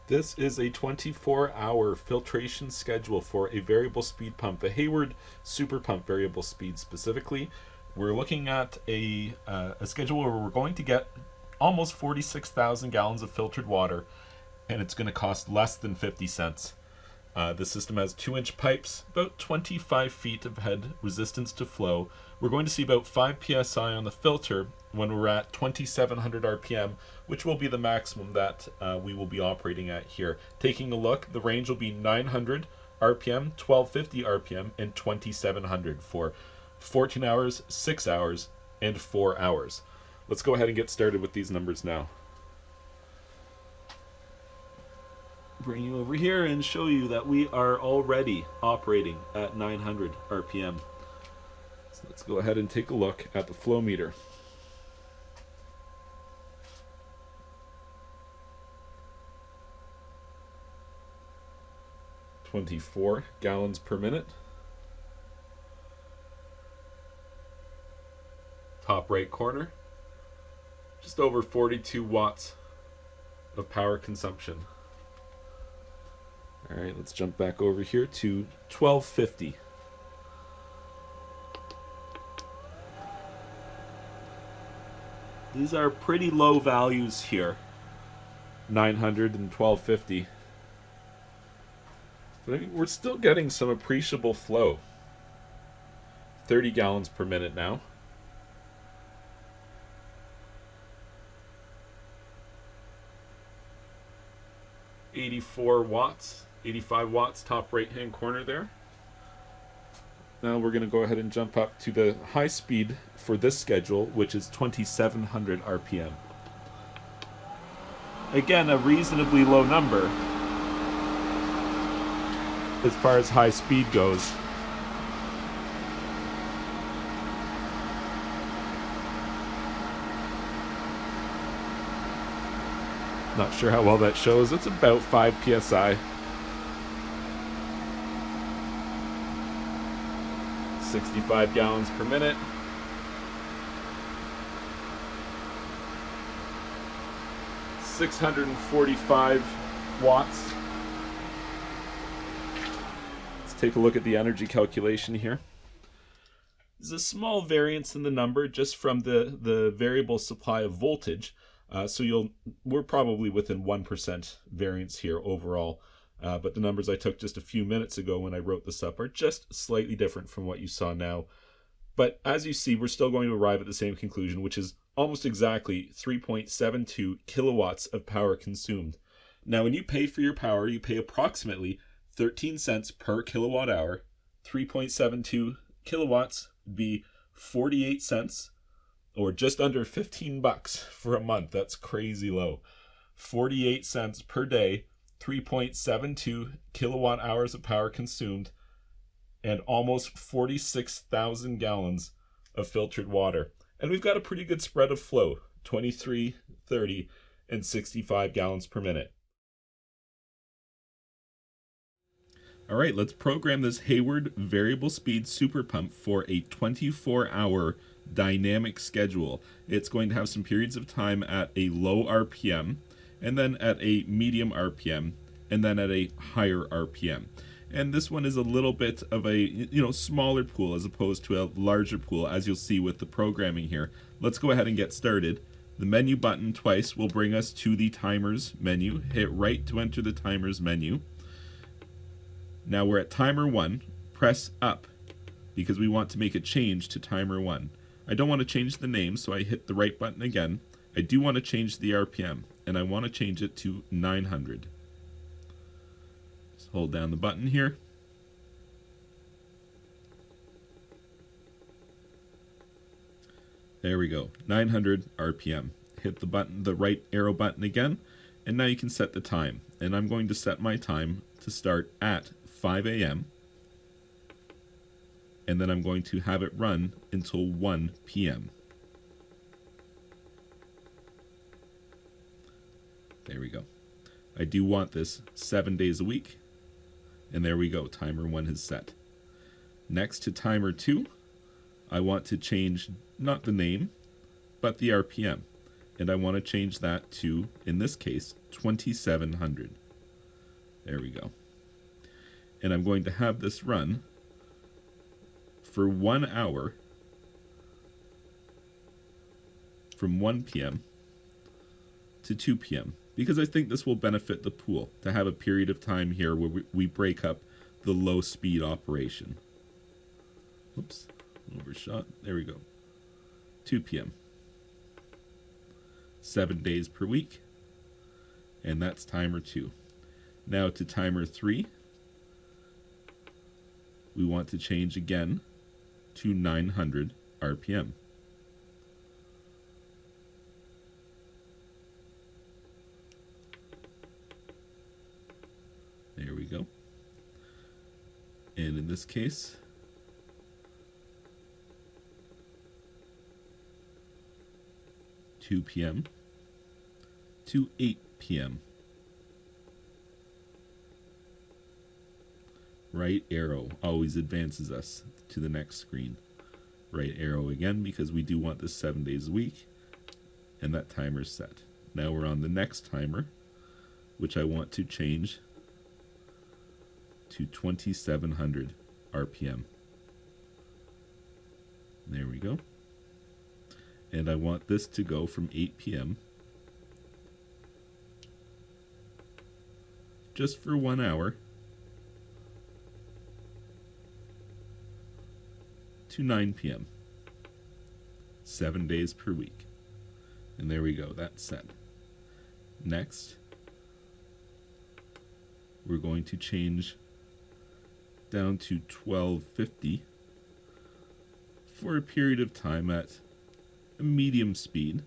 This is a 24-hour filtration schedule for a variable speed pump, the Hayward Super Pump variable speed specifically. We're looking at a schedule where we're going to get almost 46,000 gallons of filtered water, and it's going to cost less than 50 cents. The system has 2-inch pipes, about 25 feet of head resistance to flow. We're going to see about 5 psi on the filter when we're at 2700 RPM, which will be the maximum that we will be operating at here. Taking a look, the range will be 900 RPM, 1250 RPM, and 2700 for 14 hours, 6 hours, and 4 hours. Let's go ahead and get started with these numbers now. Bring you over here and show you that we are already operating at 900 RPM. So let's go ahead and take a look at the flow meter. "24 gallons per minute. Top right corner, just over 42 watts of power consumption. All right, let's jump back over here to 1250. These are pretty low values here, 900 and 1250. But I mean, we're still getting some appreciable flow. 30 gallons per minute now. "84 watts, 85 watts, top right hand corner there. Now we're going to go ahead and jump up to the high speed for this schedule, which is 2700 RPM. Again, a reasonably low number as far as high speed goes. Not sure how well that shows. It's about 5 psi. 65 gallons per minute. "645 watts. Let's take a look at the energy calculation here. There's a small variance in the number just from the variable supply of voltage. So we're probably within 1% variance here overall. But the numbers I took just a few minutes ago when I wrote this up are just slightly different from what you saw now. But as you see, we're still going to arrive at the same conclusion, which is almost exactly 3.72 kilowatts of power consumed. Now, when you pay for your power, you pay approximately 13 cents per kilowatt hour. 3.72 kilowatts would be 48 cents. Or just under 15 bucks for a month. That's crazy low. 48 cents per day, 3.72 kilowatt hours of power consumed, and almost 46,000 gallons of filtered water. And we've got a pretty good spread of flow, 23, 30, and 65 gallons per minute. All right, let's program this Hayward variable speed super pump for a 24-hour dynamic schedule. It's going to have some periods of time at a low RPM, and then at a medium RPM, and then at a higher RPM. And this one is a little bit of a smaller pool as opposed to a larger pool, as you'll see with the programming here. Let's go ahead and get started. The menu button twice will bring us to the timers menu. Hit right to enter the timers menu. Now we're at timer 1. Press up because we want to make a change to timer 1. I don't want to change the name, so I hit the right button again. I do want to change the RPM, and I want to change it to 900. Just hold down the button here. There we go, 900 RPM. Hit the button, the right arrow button again, and now you can set the time. And I'm going to set my time to start at 5 a.m. and then I'm going to have it run until 1 p.m. There we go. I do want this 7 days a week, and there we go, timer 1 is set. Next to timer 2, I want to change not the name, but the RPM, and I want to change that to, in this case, 2700. There we go. And I'm going to have this run for 1 hour from 1 p.m. to 2 p.m. because I think this will benefit the pool to have a period of time here where we break up the low speed operation. Oops, overshot. There we go. 2 p.m. 7 days per week. And that's timer 2. Now to timer 3. We want to change again to 900 RPM. There we go. And in this case, (2 p.m.) to 8 p.m. Right arrow always advances us to the next screen. Right arrow again because we do want this 7 days a week, and that timer's set. Now we're on the next timer, which I want to change to 2700 RPM. There we go. And I want this to go from 8 p.m. just for 1 hour to 9 p.m. 7 days per week. And there we go, that's set. Next, we're going to change down to 1250 for a period of time at a medium speed.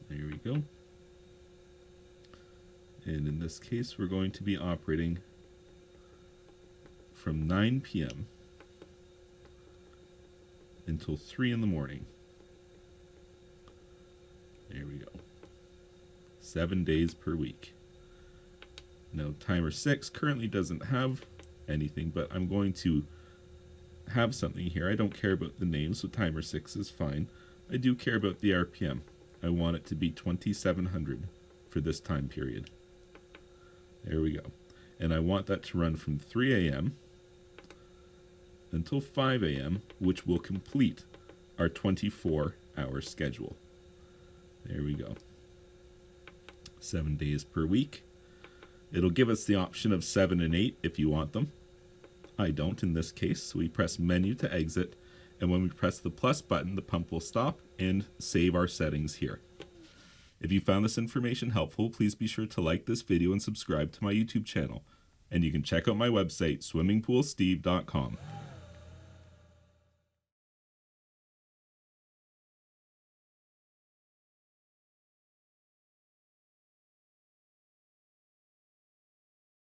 There we go. And in this case, we're going to be operating from 9 p.m. until 3 in the morning. There we go. 7 days per week. Now, timer 6 currently doesn't have anything, but I'm going to have something here. I don't care about the name, so timer 6 is fine. I do care about the RPM. I want it to be 2700 for this time period. There we go. And I want that to run from 3 a.m. until 5 a.m., which will complete our 24-hour schedule. There we go. 7 days per week. It'll give us the option of 7 and 8 if you want them. I don't in this case, so we press menu to exit, and when we press the plus button, the pump will stop and save our settings here. If you found this information helpful, please be sure to like this video and subscribe to my YouTube channel. And you can check out my website, swimmingpoolsteve.com.